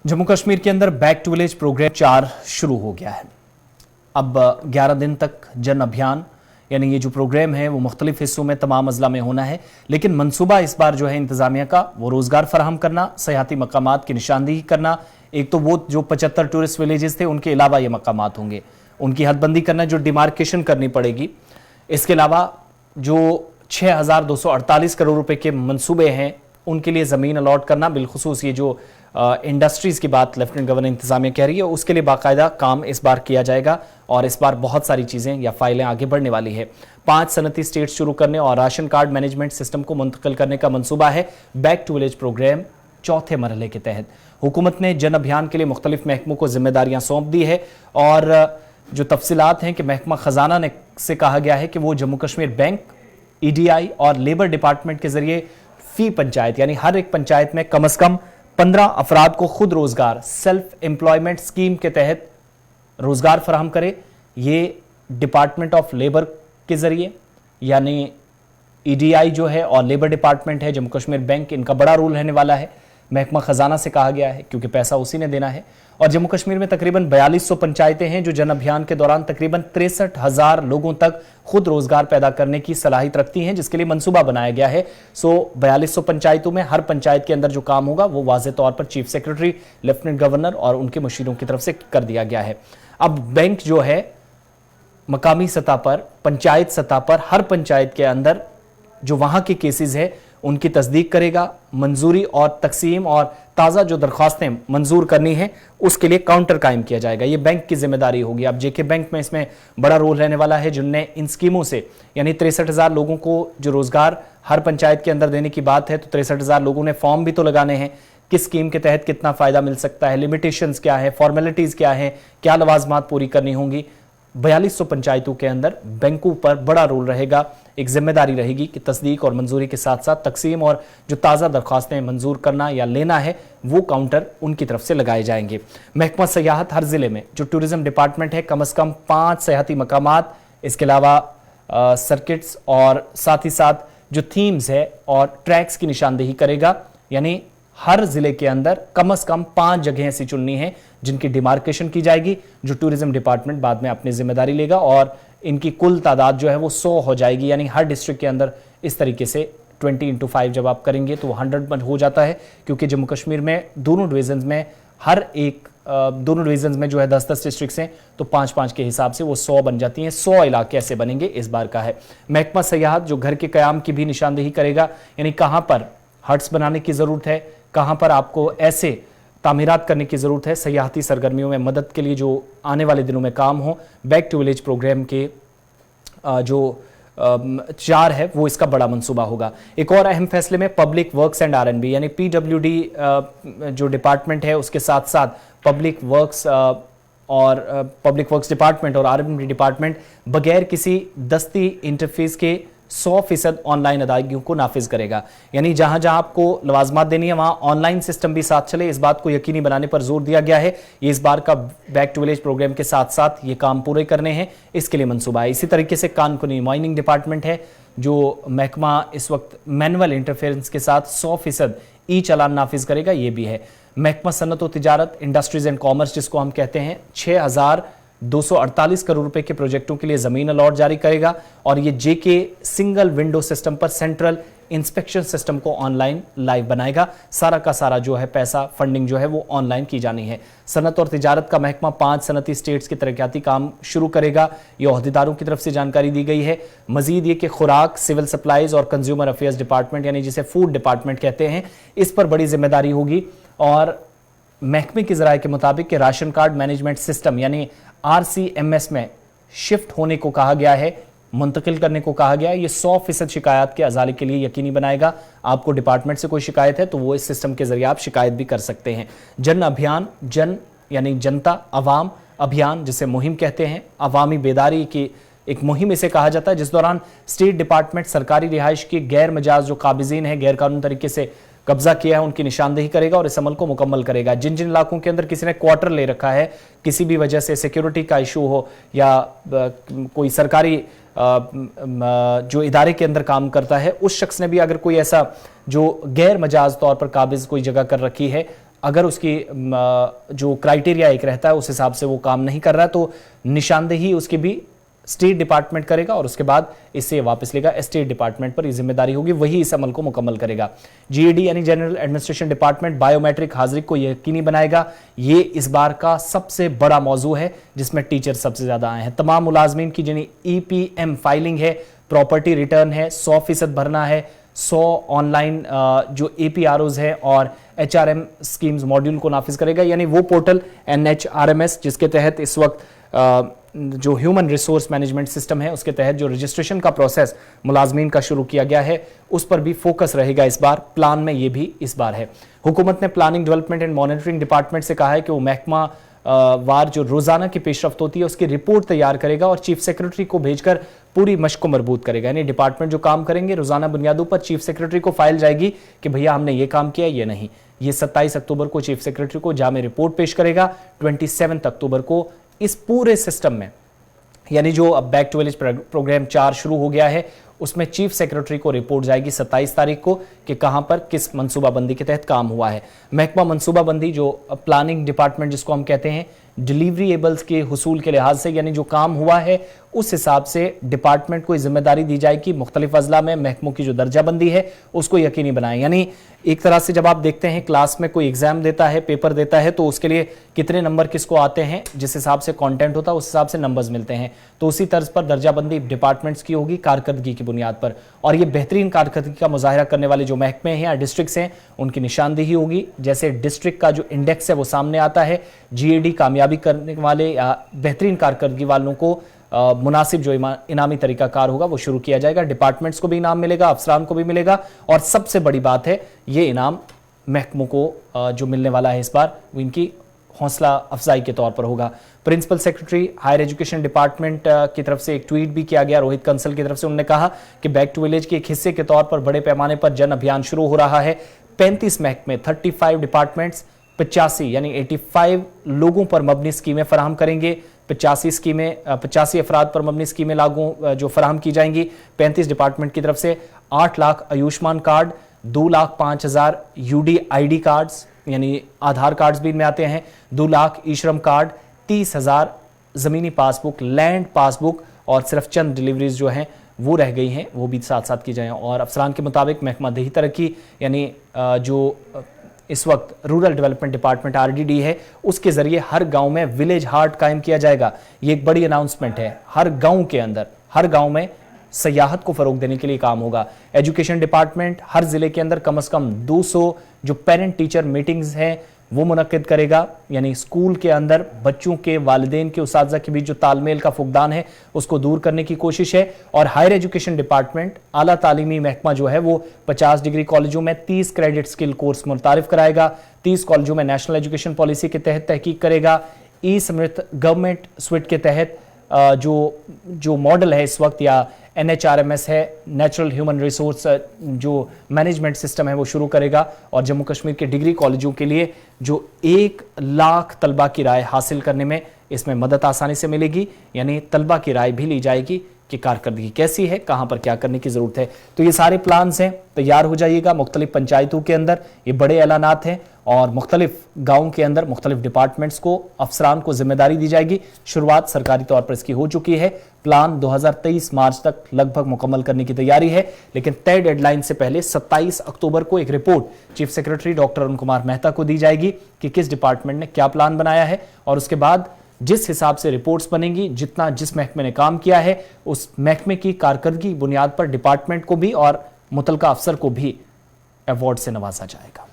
जम्मू कश्मीर के अंदर back to village programme 4 शुरू हो गया है। अब 11 दिन तक जन अभियान यानी ये जो प्रोग्राम है वो मुख्तलिफ हिस्सों में तमाम अजला में होना है, लेकिन मंसूबा इस बार जो है इंतजामिया का वो रोजगार फराहम करना, सयाहती मकामात की निशानदेही करना। एक तो वो जो 75 टूरिस्ट विलेजेस थे उनके अलावा ये मकामात होंगे, उनकी हदबंदी करना, जो डिमार्केशन करनी पड़ेगी। इसके अलावा जो 6248 करोड़ रुपए के मंसूबे हैं उनके लिए ज़मीन अलॉट करना, बिलखुसूस ये जो इंडस्ट्रीज़ की बात लेफ्टिनेंट गवर्नर इंतजामिया कह रही है उसके लिए बाकायदा काम इस बार किया जाएगा और इस बार बहुत सारी चीज़ें या फाइलें आगे बढ़ने वाली है। 5 सनती स्टेट शुरू करने और राशन कार्ड मैनेजमेंट सिस्टम को मुंतकिल करने का मंसूबा है। बैक टू विलेज प्रोग्राम चौथे मरहले के तहत हुकूमत ने जन अभियान के लिए मुख्तलिफ महकमों को जिम्मेदारियां सौंप दी है और जो तफसीलात हैं कि महकमा खजाना ने से कहा गया है कि वो जम्मू कश्मीर बैंक, EDI और लेबर डिपार्टमेंट के जरिए फी पंचायत यानी हर एक पंचायत में कम से कम 15 अफराद को खुद रोजगार सेल्फ एम्प्लॉयमेंट स्कीम के तहत रोजगार फराहम करे। ये डिपार्टमेंट ऑफ लेबर के जरिए यानी EDI जो है और लेबर डिपार्टमेंट है, जम्मू कश्मीर बैंक, इनका बड़ा रोल रहने वाला है। महकमा खजाना से कहा गया है क्योंकि पैसा उसी ने देना है। और जम्मू कश्मीर में तकरीबन 4200 पंचायतें हैं जो जन अभियान के दौरान तकरीबन 63,000 लोगों तक खुद रोजगार पैदा करने की सलाहियत रखती हैं, जिसके लिए मंसूबा बनाया गया है। 4200 पंचायतों में हर पंचायत के अंदर जो काम होगा वो वाज़ेह तौर पर चीफ सेक्रेटरी, लेफ्टिनेंट गवर्नर और उनके मुशीरों की तरफ से कर दिया गया है। अब बैंक जो है मकामी सतह पर, पंचायत सतह पर, हर पंचायत के अंदर जो वहां के केसेस है उनकी तस्दीक करेगा, मंजूरी और तकसीम और ताज़ा जो दरख्वास्तें मंजूर करनी है उसके लिए काउंटर कायम किया जाएगा। ये बैंक की जिम्मेदारी होगी। अब JK बैंक में इसमें बड़ा रोल रहने वाला है, जिनने इन स्कीमों से यानी 63,000 लोगों को जो रोजगार हर पंचायत के अंदर देने की बात है, तो 63,000 लोगों ने फॉर्म भी तो लगाने हैं। किस स्कीम के तहत कितना फायदा मिल सकता है, लिमिटेशंस क्या है, फॉर्मेलिटीज क्या है, क्या लवाजमात पूरी करनी होंगी। 4200 पंचायतों के अंदर बैंकों पर बड़ा रोल रहेगा। एक जिम्मेदारी रहेगी कि तस्दीक और मंजूरी के साथ साथ तकसीम और जो ताज़ा दरख्वास्तें मंजूर करना या लेना है वो काउंटर उनकी तरफ से लगाए जाएंगे। महकमा सयाहत हर जिले में जो टूरिज्म डिपार्टमेंट है कम से कम 5 सयाहती मकामात, इसके अलावा सर्किट्स और साथ ही साथ जो थीम्स है और ट्रैक्स की निशानदेही करेगा। यानी हर जिले के अंदर कम से कम 5 जगह ऐसी चुननी है जिनकी डिमार्केशन की जाएगी, जो टूरिज्म डिपार्टमेंट बाद में अपनी जिम्मेदारी लेगा और इनकी कुल तादाद जो है वो 100 हो जाएगी। यानी हर डिस्ट्रिक्ट के अंदर इस तरीके से 20x5 जब आप करेंगे तो 100 हो जाता है, क्योंकि जम्मू कश्मीर में दोनों डिवीजन में दोनों डिवीजन में जो है 10-10 डिस्ट्रिक्ट हैं, तो 5-5 के हिसाब से वो 100 बन जाती हैं। 100 इलाके ऐसे बनेंगे इस बार का है। महकमा सयाहत जो घर के कयाम की भी निशानदेही करेगा, यानी कहाँ पर हट्स बनाने की ज़रूरत है, कहाँ पर आपको ऐसे तामीरात करने की ज़रूरत है सयाहती सरगर्मियों में मदद के लिए जो आने वाले दिनों में काम हो। बैक टू विलेज प्रोग्राम के जो 4 है वो इसका बड़ा मंसूबा होगा। एक और अहम फैसले में पब्लिक वर्क्स एंड R&B यानी PWD जो डिपार्टमेंट है उसके साथ साथ पब्लिक वर्क्स डिपार्टमेंट और R&B डिपार्टमेंट बगैर किसी दस्ती इंटरफेस के 100% ऑनलाइन अदायगियों को नाफिज करेगा। यानी जहां जहां आपको लवाजमात देनी है वहां ऑनलाइन सिस्टम भी साथ चले, इस बात को यकीनी बनाने पर जोर दिया गया है। ये इस बार का बैक टू विलेज प्रोग्राम के साथ साथ ये काम पूरे करने हैं, इसके लिए मंसूबा है। इसी तरीके से कानूनी माइनिंग डिपार्टमेंट है जो महकमा इस वक्त मैनुअल इंटरफेरेंस के साथ 100% ई चालान नाफिज करेगा, ये भी है। महकमा सन्नत व तिजारत, इंडस्ट्रीज एंड कॉमर्स जिसको हम कहते हैं, 6248 करोड़ रुपए के प्रोजेक्टों के लिए जमीन अलॉट जारी करेगा और ये JK सिंगल विंडो सिस्टम पर सेंट्रल इंस्पेक्शन सिस्टम को ऑनलाइन लाइव बनाएगा। सारा का सारा जो है पैसा, फंडिंग जो है वो ऑनलाइन की जानी है। सनत और तिजारत का महकमा 5 सनती स्टेट्स के तरक्याती काम शुरू करेगा, ये ओहदेदारों की तरफ से जानकारी दी गई है। मजीद ये कि खुराक, सिविल सप्लाईज और कंज्यूमर अफेयर्स डिपार्टमेंट यानी जिसे फूड डिपार्टमेंट कहते हैं, इस पर बड़ी जिम्मेदारी होगी। और महकमे के जराये के मुताबिक कि राशन कार्ड मैनेजमेंट सिस्टम यानी RCMS में शिफ्ट होने को कहा गया है, मुंतकिल करने को कहा गया है। ये 100% शिकायत के अजाले के लिए यकीनी बनाएगा। आपको डिपार्टमेंट से कोई शिकायत है तो वो इस सिस्टम के जरिए आप शिकायत भी कर सकते हैं। जन अभियान, जन यानी जनता, अवाम अभियान जिसे मुहिम कहते हैं, अवामी बेदारी की एक मुहिम इसे कहा जाता है, जिस दौरान स्टेट डिपार्टमेंट सरकारी रिहाइश की गैर मजाज जो काबिजीन है, गैर कानूनी तरीके से कब्जा किया है, उनकी निशानदेही करेगा और इस अमल को मुकम्मल करेगा। जिन जिन इलाकों के अंदर किसी ने क्वार्टर ले रखा है, किसी भी वजह से सिक्योरिटी का इशू हो या कोई सरकारी जो इदारे के अंदर काम करता है उस शख्स ने भी अगर कोई ऐसा जो गैर मजाज तौर पर काबिज कोई जगह कर रखी है, अगर उसकी जो क्राइटेरिया एक रहता है उस हिसाब से वो काम नहीं कर रहा है तो निशानदेही उसकी भी स्टेट डिपार्टमेंट करेगा और उसके बाद इससे वापस लेगा स्टेट डिपार्टमेंट पर ये जिम्मेदारी होगी, वही इस अमल को मुकम्मल करेगा। जीएडी यानी जनरल एडमिनिस्ट्रेशन डिपार्टमेंट बायोमेट्रिक हाजिरी को यकीनी बनाएगा। ये इस बार का सबसे बड़ा मौजू है जिसमें टीचर सबसे ज्यादा आए हैं। तमाम मुलाजमीन की जिन्हें ईपीएम फाइलिंग है, प्रॉपर्टी रिटर्न है, 100% भरना है, 100 ऑनलाइन जो एपीआरओज है और एचआरएम स्कीम्स मॉड्यूल को नाफिज करेगा। यानी वो पोर्टल एनएचआरएमएस जिसके तहत इस वक्त जो ह्यूमन रिसोर्स मैनेजमेंट सिस्टम है उसके तहत जो रजिस्ट्रेशन का प्रोसेस मुलाजमीन का शुरू किया गया है उस पर भी फोकस रहेगा इस बार। प्लान में ये भी इस बार है। हुकूमत ने planning development and monitoring department से कहा है कि वो महकमा वार जो रोजाना की पेशरफ्त होती है उसकी रिपोर्ट तैयार करेगा और चीफ सेक्रेटरी को भेजकर पूरी मशक को मजबूत करेगा। यानी डिपार्टमेंट जो काम करेंगे रोजाना बुनियादों पर चीफ सेक्रेटरी को फाइल जाएगी कि भैया हमने ये काम किया, ये नहीं। ये 27 अक्टूबर को चीफ सेक्रेटरी को जामे रिपोर्ट पेश करेगा। 27 अक्टूबर को इस पूरे सिस्टम में यानी जो अब बैक टू विलेज प्रोग्राम 4 शुरू हो गया है उसमें चीफ सेक्रेटरी को रिपोर्ट जाएगी 27 तारीख को कि कहां पर किस मंसूबाबंदी के तहत काम हुआ है। महकमा मंसूबाबंदी जो प्लानिंग डिपार्टमेंट जिसको हम कहते हैं डिलीवरेबल्स के हुसूल के लिहाज से यानी जो काम हुआ है उस हिसाब से डिपार्टमेंट को जिम्मेदारी दी जाएगी मुख्तलिफ अजला में महकमों की जो दर्जाबंदी है उसको यकीनी बनाएं। यानी एक तरह से जब आप देखते हैं क्लास में कोई एग्जाम देता है, पेपर देता है तो उसके लिए कितने नंबर किसको आते हैं जिस हिसाब से कंटेंट होता है उस हिसाब से नंबर्स मिलते हैं, तो उसी तर्ज पर दर्जाबंदी डिपार्टमेंट्स की होगी कारकर्दगी की बुनियाद पर। और ये बेहतरीन कारकर्दगी का मुजाहरा करने वाले जो महकमे हैं या डिस्ट्रिक्ट्स हैं उनकी निशानदेही होगी। जैसे डिस्ट्रिक्ट का जो इंडेक्स है वो सामने आता है, जीएडी कामयाबी करने वाले या बेहतरीन कारकर्दगी वालों को मुनासिब जो इनामी तरीकाकार होगा वो शुरू किया जाएगा। डिपार्टमेंट्स को भी इनाम मिलेगा, अफसरान को भी मिलेगा और सबसे बड़ी बात है ये इनाम महकमों को जो मिलने वाला है इस बार वो इनकी हौसला अफजाई के तौर पर होगा। Principal secretary higher education department की तरफ से एक ट्वीट भी किया गया रोहित कंसल की तरफ से। उन्होंने कहा कि बैक टू विलेज के एक हिस्से के तौर पर बड़े पैमाने पर जन अभियान शुरू हो रहा है। 35 महकमे 35 डिपार्टमेंट्स 85 यानी 85 लोगों पर मबनी स्कीमें फराहम करेंगे। 85 अफराद पर मबनी स्कीमें लागू जो फराहम की जाएंगी 35 डिपार्टमेंट की तरफ से। 8 lakh Ayushman card, 2,05,000 UDID cards यानी आधार कार्ड्स भी इनमें आते हैं, 2 लाख ई श्रम कार्ड, 30,000 जमीनी पासबुक, लैंड पासबुक और सिर्फ चंद डिलीवरीज जो हैं वो रह गई हैं वो भी साथ साथ की जाएं। और अफसरान के मुताबिक महकमा देही तरक्की यानी जो इस वक्त रूरल डेवलपमेंट डिपार्टमेंट आरडीडी है उसके जरिए हर गांव में विलेज हार्ट कायम किया जाएगा। ये एक बड़ी अनाउंसमेंट है। हर गांव के अंदर हर गांव में सयाहत को फरोग देने के लिए काम होगा। एजुकेशन डिपार्टमेंट हर जिले के अंदर कम से कम 200 जो पेरेंट टीचर मीटिंग्स हैं वो मुनक्किद करेगा। यानी स्कूल के अंदर बच्चों के वालिदैन के उसातिज़ा के बीच जो तालमेल का फुकदान है उसको दूर करने की कोशिश है। और हायर एजुकेशन डिपार्टमेंट आला तालीमी महकमा जो है वो 50 डिग्री कॉलेजों में 30 क्रेडिट स्किल कोर्स मुतारिफ कराएगा। 30 कॉलेजों में नेशनल एजुकेशन पॉलिसी के तहत तहकीक करेगा। ई समृत गवर्नमेंट स्विट के तहत जो मॉडल है इस वक्त या एनएचआरएमएस है नेचुरल ह्यूमन रिसोर्स जो मैनेजमेंट सिस्टम है वो शुरू करेगा। और जम्मू कश्मीर के डिग्री कॉलेजों के लिए जो 1 लाख तलबा की राय हासिल करने में इसमें मदद आसानी से मिलेगी। यानी तलबा की राय भी ली जाएगी कि कारकर्दगी कैसी है, कहां पर क्या करने की जरूरत है। तो ये सारे प्लान्स हैं, तैयार हो जाइएगा। मुख्तलिफ पंचायतों के अंदर ये बड़े ऐलानात हैं और मुख्तलिफ गाँव के अंदर मुख्तलिफ डिपार्टमेंट्स को अफसरान को जिम्मेदारी दी जाएगी। शुरुआत सरकारी तौर पर इसकी हो चुकी है। प्लान 2023 मार्च तक लगभग मुकम्मल करने की तैयारी है, लेकिन तय डेडलाइन से पहले 27 अक्टूबर को एक report chief secretary doctor Arun Kumar Mehta को दी जाएगी कि किस डिपार्टमेंट ने क्या प्लान बनाया है। और उसके बाद जिस हिसाब से रिपोर्ट्स बनेंगी, जिस महकमे ने काम किया है उस महकमे की कारकर्दगी बुनियाद पर डिपार्टमेंट को भी और मुतलका अफसर को भी अवार्ड से नवाजा जाएगा।